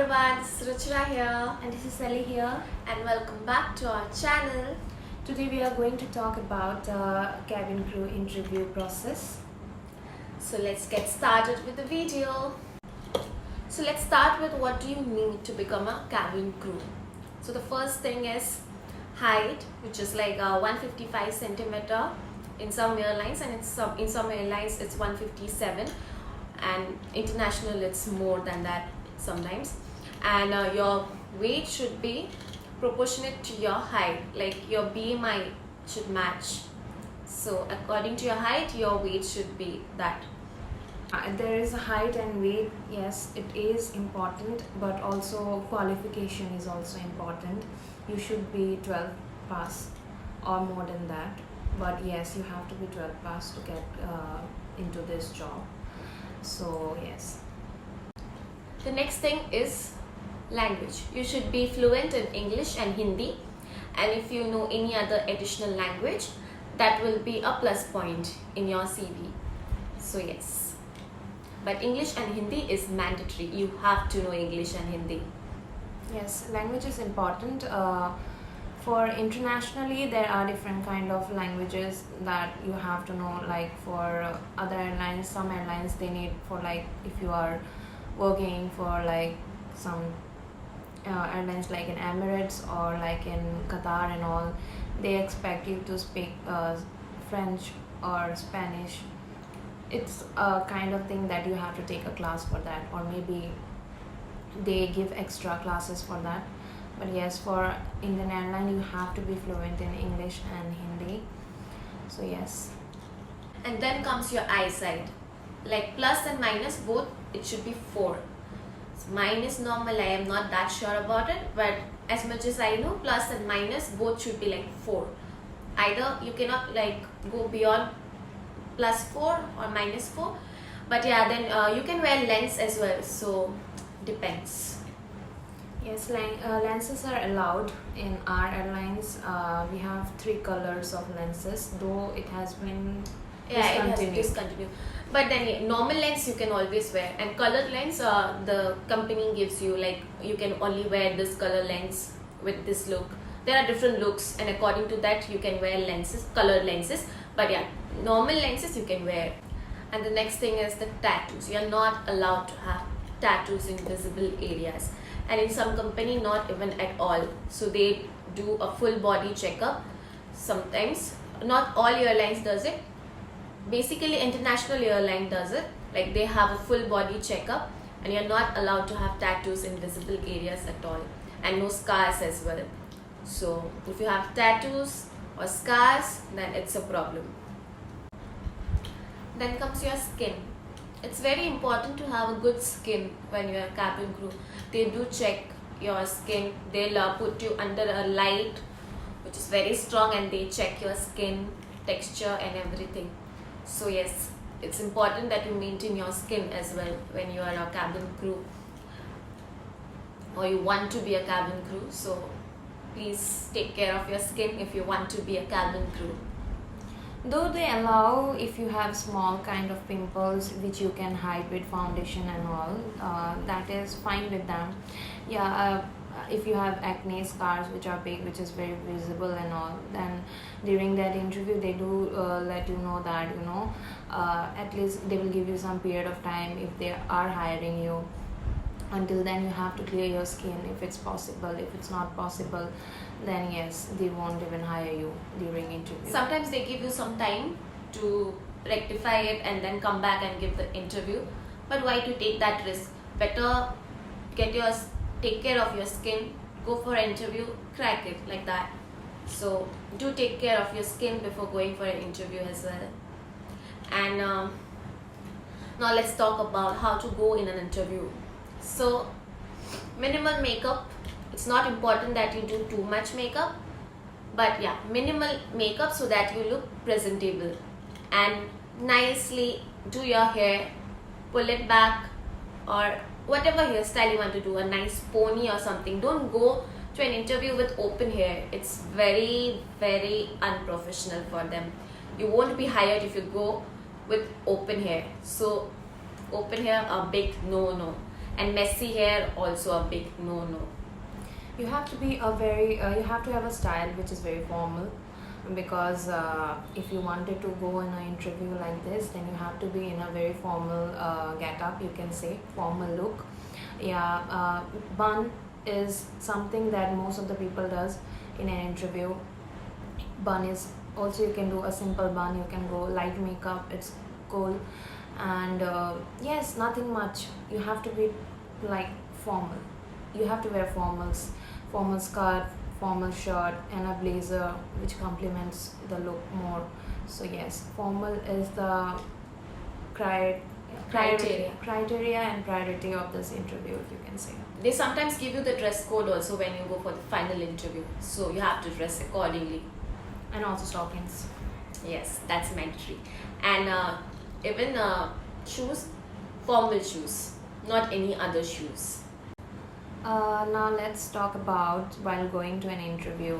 everyone, this is Ruchira here And this is Sally here. and welcome back to our channel. Today we are going to talk about cabin crew interview process. So let's get started with the video. So let's start with what do you need to become a cabin crew. So the first thing is height, which is like 155 centimeter in some airlines, and in some airlines it's 157, and international it's more than that sometimes. And your weight should be proportionate to your height, like your BMI should match. So according to your height, your weight should be that. There is a height and weight, yes, it is important, but also qualification is also important. You should be 12 pass or more than that, but yes, you have to be 12 pass to get into this job. So yes. The next thing is language. You should be fluent in English and Hindi, and if you know any other additional language, that will be a plus point in your CV. So yes, but English and Hindi is mandatory. You have to know English and Hindi. Yes, language is important. For internationally, there are different kind of languages that you have to know. Like for other airlines, some airlines they need for like if you are working for like some airlines like in Emirates or like in Qatar and all, they expect you to speak French or Spanish. It's a kind of thing that you have to take a class for that, or maybe they give extra classes for that. But yes, for Indian airline you have to be fluent in English and Hindi. So yes. And then comes your eyesight. Like plus and minus both, it should be 4. So mine is normal, I am not that sure about it, but as much as I know, plus and minus both should be like 4. Either you cannot like go beyond plus 4 or minus 4, but yeah, then you can wear lens as well, so depends. Yes, lenses are allowed in our airlines. We have 3 colors of lenses, though it has been Yeah, it has discontinued. discontinued. But then yeah, normal lens you can always wear, and colored lens the company gives you, like you can only wear this color lens with this look. There are different looks, and according to that you can wear lenses, colored lenses. But yeah, normal lenses you can wear. And the next thing is the tattoos. You are not allowed to have tattoos in visible areas, and in some company not even at all. So they do a full body checkup. Sometimes not all airlines does it. Basically international airline does it, like they have a full body checkup, and you're not allowed to have tattoos in visible areas at all, and no scars as well. So if you have tattoos or scars, then it's a problem. Then comes your skin. It's very important to have a good skin when you're a cabin crew. They do check your skin. They'll put you under a light which is very strong, and they check your skin texture and everything. So yes, it's important that you maintain your skin as well when you are a cabin crew, or you want to be a cabin crew. So please take care of your skin if you want to be a cabin crew. Though they allow if you have small kind of pimples which you can hide with foundation and all, that is fine with them. Yeah, if you have acne scars which are big, which is very visible and all, then during that interview they do let you know that at least they will give you some period of time if they are hiring you. Until then you have to clear your skin if it's possible. If it's not possible, then yes, they won't even hire you during interview. Sometimes they give you some time to rectify it and then come back and give the interview. But why to take that risk? Better take care of your skin, go for an interview, crack it like that. So do take care of your skin before going for an interview as well. And now let's talk about how to go in an interview. So minimal makeup. It's not important that you do too much makeup, but yeah, minimal makeup so that you look presentable, and nicely do your hair, pull it back, or whatever hairstyle you want to do, a nice pony or something. Don't go to an interview with open hair. It's very, very unprofessional for them. You won't be hired if you go with open hair. So open hair, a big no. And messy hair also a big no. You have to be you have to have a style which is very formal, because if you wanted to go in an interview like this, then you have to be in a very formal get up, you can say formal look. Yeah, bun is something that most of the people does in an interview. Bun is also, you can do a simple bun, you can go light makeup, it's cool. And yes, nothing much. You have to be like formal. You have to wear formal skirt, formal shirt, and a blazer which complements the look more. So yes, formal is the cri- criteria and priority of this interview, if you can say. They sometimes give you the dress code also when you go for the final interview, so you have to dress accordingly. And also stockings. Yes, that's mandatory. And even shoes, formal shoes, not any other shoes. Now let's talk about while going to an interview.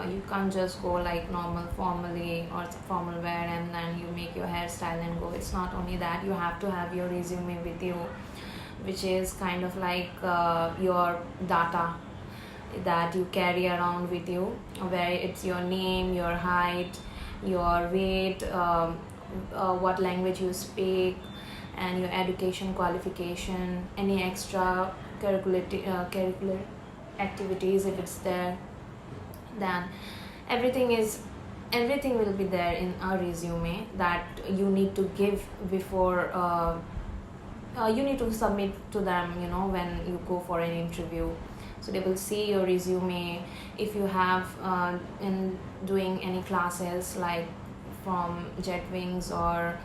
You can't just go like normal formally or formal wear and then you make your hairstyle and go. It's not only that, you have to have your resume with you, which is kind of like your data that you carry around with you, where it's your name, your height, your weight, what language you speak, and your education qualification, any extra curricular activities if it's there. Then everything will be there in a resume that you need to give before you need to submit to them, when you go for an interview. So they will see your resume. If you have in doing any classes like from Jetwings or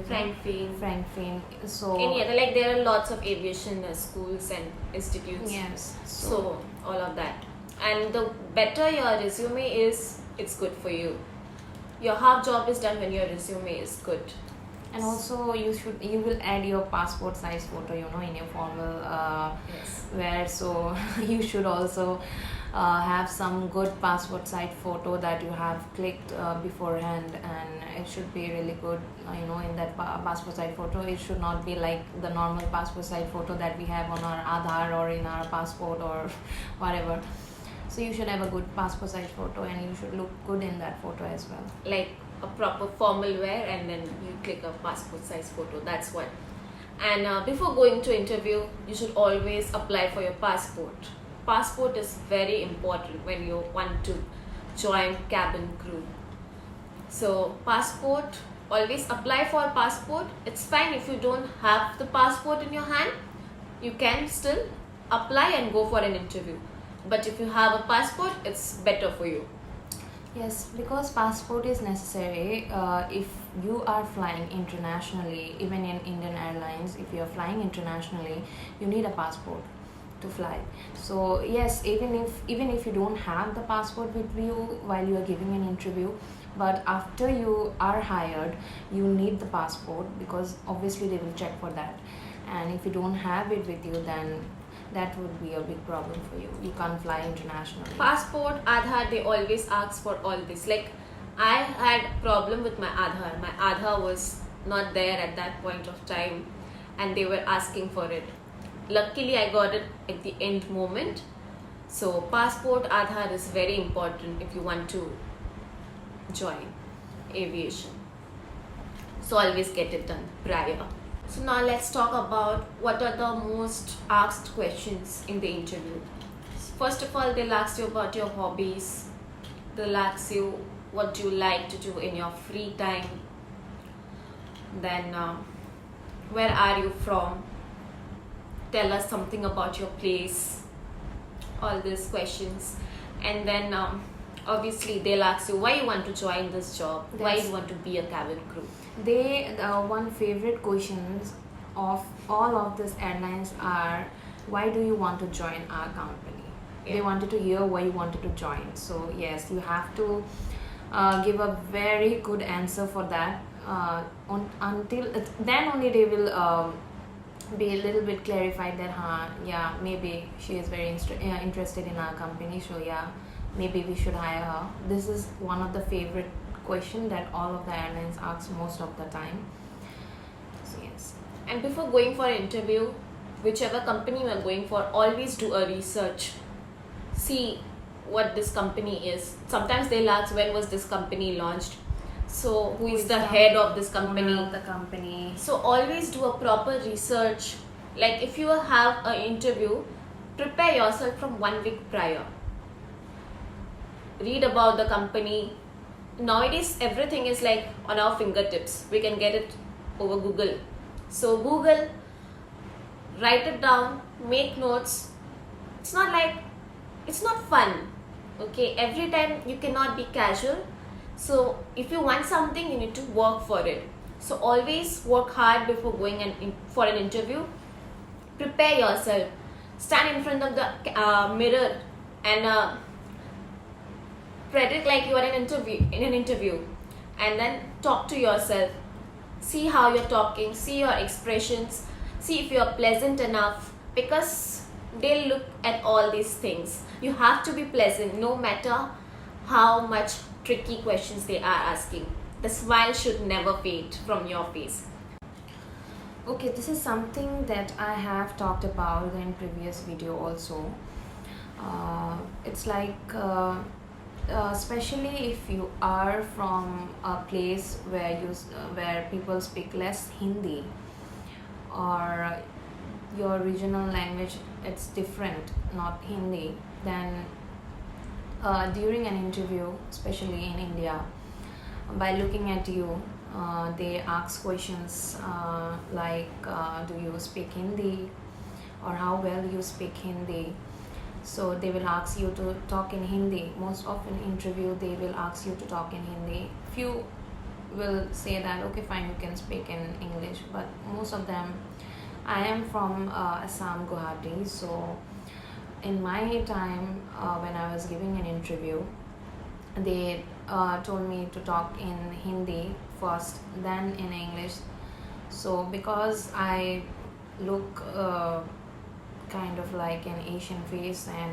Frankfin. So Any other, like there are lots of aviation schools and institutes. yes, So all of that. And the better your resume is, it's good for you. Your half job is done when your resume is good. and also you will add your passport size photo, in your formal Yes. wear. So you should also have some good passport size photo that you have clicked beforehand, and it should be really good. In that passport size photo, it should not be like the normal passport size photo that we have on our Aadhaar or in our passport or whatever. So you should have a good passport size photo, and you should look good in that photo as well. Like a proper formal wear, and then you click a passport size photo. That's what. And before going to interview, you should always apply for your passport. Passport is very important when you want to join cabin crew. So passport, always apply for a passport. It's fine if you don't have the passport in your hand, you can still apply and go for an interview. But if you have a passport, it's better for you. Yes, because passport is necessary if you are flying internationally, even in Indian Airlines. If you are flying internationally, you need a passport to fly. So yes, even if you don't have the passport with you while you are giving an interview, but after you are hired, you need the passport, because obviously they will check for that. And if you don't have it with you, then that would be a big problem for you. You can't fly internationally. Passport, Aadhaar, they always ask for all this. Like I had problem with my Aadhaar. My Aadhaar was not there at that point of time, and they were asking for it. Luckily, I got it at the end moment. So passport, Aadhaar is very important if you want to join aviation. So always get it done prior. So now let's talk about what are the most asked questions in the interview. First of all, they'll ask you about your hobbies. They'll ask you what you like to do in your free time. Then where are you from? Tell us something about your place. All these questions. And then obviously they'll ask you why you want to join this job, why you want to be a cabin crew. One favorite questions of all of these airlines are, why do you want to join our company? Yeah. They wanted to hear why you wanted to join. So yes, you have to give a very good answer for that. Until then only they will be a little bit clarified that yeah, maybe she is very interested in our company, so yeah, maybe we should hire her. This is one of the favorite question that all of the airlines ask most of the time. So yes. And before going for an interview, whichever company you are going for, always do a research. See what this company is. Sometimes they'll ask when was this company launched. So who is the head of this company? Owner of the company. So always do a proper research. Like if you have an interview, prepare yourself from 1 week prior. Read about the company. Nowadays everything is like on our fingertips. We can get it over Google. So Google, write it down, make notes. It's not fun. Okay, every time you cannot be casual. So if you want something, you need to work for it. So always work hard before going for an interview. Prepare yourself. Stand in front of the mirror and predict like you are in an interview, and then talk to yourself. See how you're talking. See your expressions. See if you're pleasant enough, because they'll look at all these things. You have to be pleasant no matter how much tricky questions they are asking. The smile should never fade from your face. Okay, this is something that I have talked about in previous video also. It's like especially if you are from a place where people speak less Hindi, or your regional language it's different, not Hindi, then during an interview, especially in India, by looking at you, they ask questions do you speak Hindi, or how well you speak Hindi. So they will ask you to talk in Hindi. Most often interview they will ask you to talk in Hindi. Few will say that okay fine, you can speak in English, but most of them, I am from Assam, Guwahati, so in my time when I was giving an interview, they told me to talk in Hindi first, then in English. So because I look kind of like an Asian face, and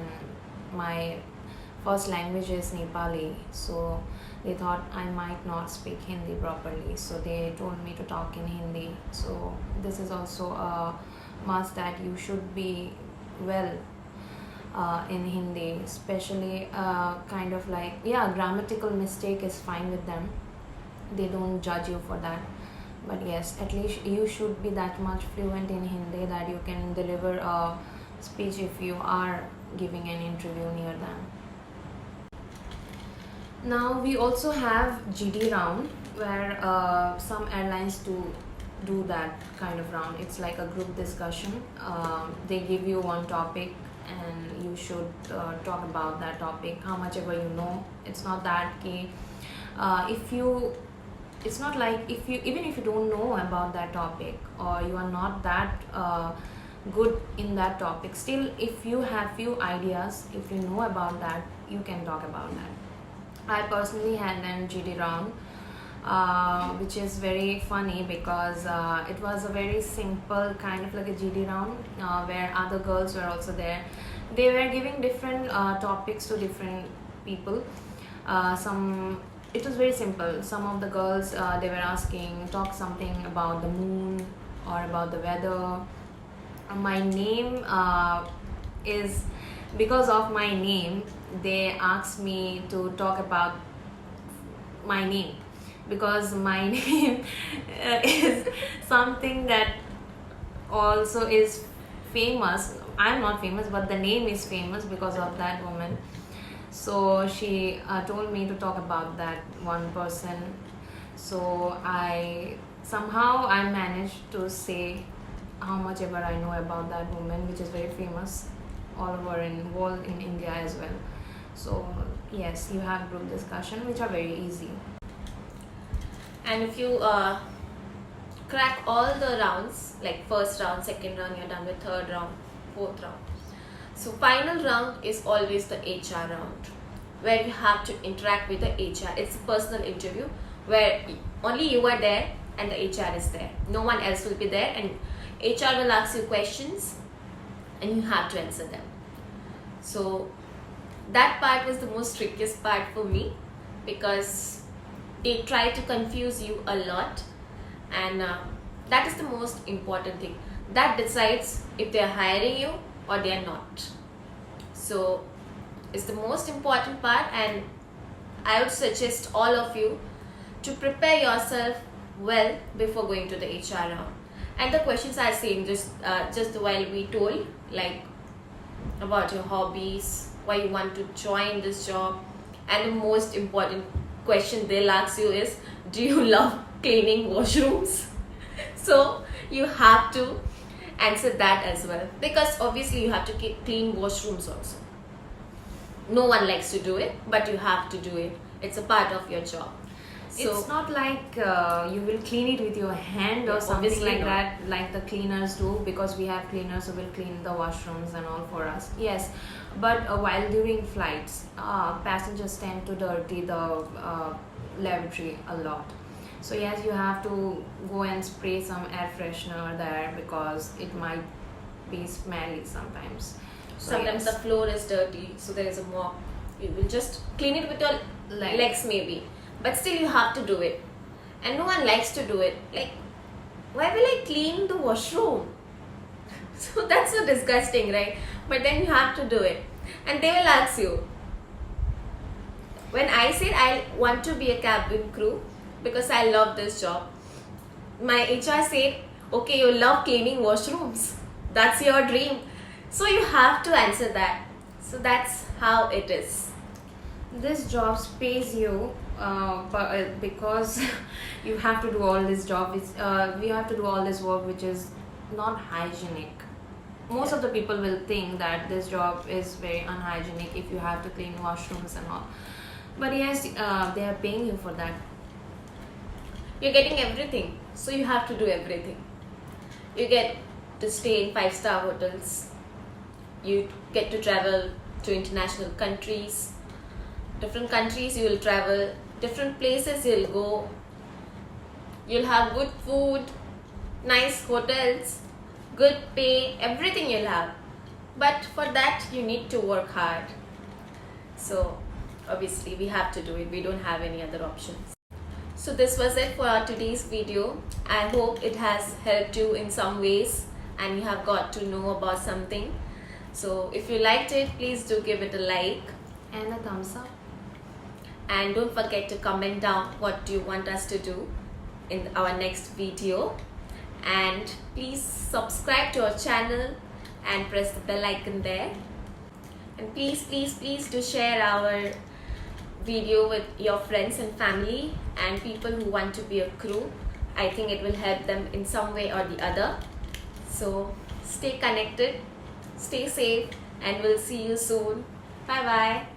my first language is Nepali, so they thought I might not speak Hindi properly, so they told me to talk in Hindi. So this is also a must, that you should be well in Hindi, especially kind of like, yeah, grammatical mistake is fine with them, they don't judge you for that, but yes, at least you should be that much fluent in Hindi that you can deliver a speech if you are giving an interview near them. Now we also have GD round, where some airlines do that kind of round. It's like a group discussion. They give you one topic and you should talk about that topic, how much ever you know. It's not that key. It's not like even if you don't know about that topic, or you are not that good in that topic, still if you have few ideas, if you know about that, you can talk about that. I personally had an GD round, which is very funny because it was a very simple kind of like a GD round, where other girls were also there. They were giving different topics to different people. It was very simple. Some of the girls, they were asking, talk something about the moon or about the weather. My name is, because of my name, they asked me to talk about my name, because my name is something that also is famous. I'm not famous, but the name is famous because of that woman. So she told me to talk about that one person. So I managed to say how much ever I know about that woman, which is very famous all over in world, in India as well. So yes, you have group discussion, which are very easy. And if you crack all the rounds, like first round, second round, you're done with third round, fourth round. So final round is always the HR round, where you have to interact with the HR. It's a personal interview where only you are there and the HR is there. No one else will be there, and HR will ask you questions and you have to answer them. So that part was the most trickiest part for me, because they try to confuse you a lot, and that is the most important thing. that decides if they are hiring you or they are not. So it's the most important part, and I would suggest all of you to prepare yourself well before going to the HR round. And the questions are same, just while we told, like about your hobbies, why you want to join this job, and the most important question they'll ask you is, do you love cleaning washrooms? So you have to answer that as well, because obviously you have to clean washrooms also. No one likes to do it, but you have to do it. It's a part of your job. So It's not like you will clean it with your hand or Yeah, something obviously like not. that, like the cleaners do, because we have cleaners who will clean the washrooms and all for us. Yes, but while during flights, passengers tend to dirty the lavatory a lot. So yes, you have to go and spray some air freshener there because it might be smelly sometimes. So sometimes yes. the floor is dirty, so there is a mop. You will just clean it with your legs maybe, but still you have to do it, and no one likes to do it. Like, why will I clean the washroom? So that's so disgusting, right? But then you have to do it, and they will ask you. When I said I want to be a cabin crew because I love this job, my HR said, okay, you love cleaning washrooms, that's your dream, so you have to answer that. So that's how it is. This job pays you because you have to do all this job we have to do all this work which is not hygienic. Most of the people will think that this job is very unhygienic if you have to clean washrooms and all, but yes, they are paying you for that. You're getting everything, so you have to do everything. You get to stay in 5-star hotels, you get to travel to international countries, different countries you will travel, different places you'll go, you'll have good food, nice hotels, good pay, everything you'll have. But for that you need to work hard. So obviously we have to do it, we don't have any other options. So this was it for today's video. I hope it has helped you in some ways and you have got to know about something. So if you liked it, please do give it a like, And a thumbs up. and don't forget to comment down what do you want us to do in our next video, and please subscribe to our channel and press the bell icon there, and please do share our video with your friends and family and people who want to be a crew. I think it will help them in some way or the other. So stay connected, stay safe, and we'll see you soon. Bye bye.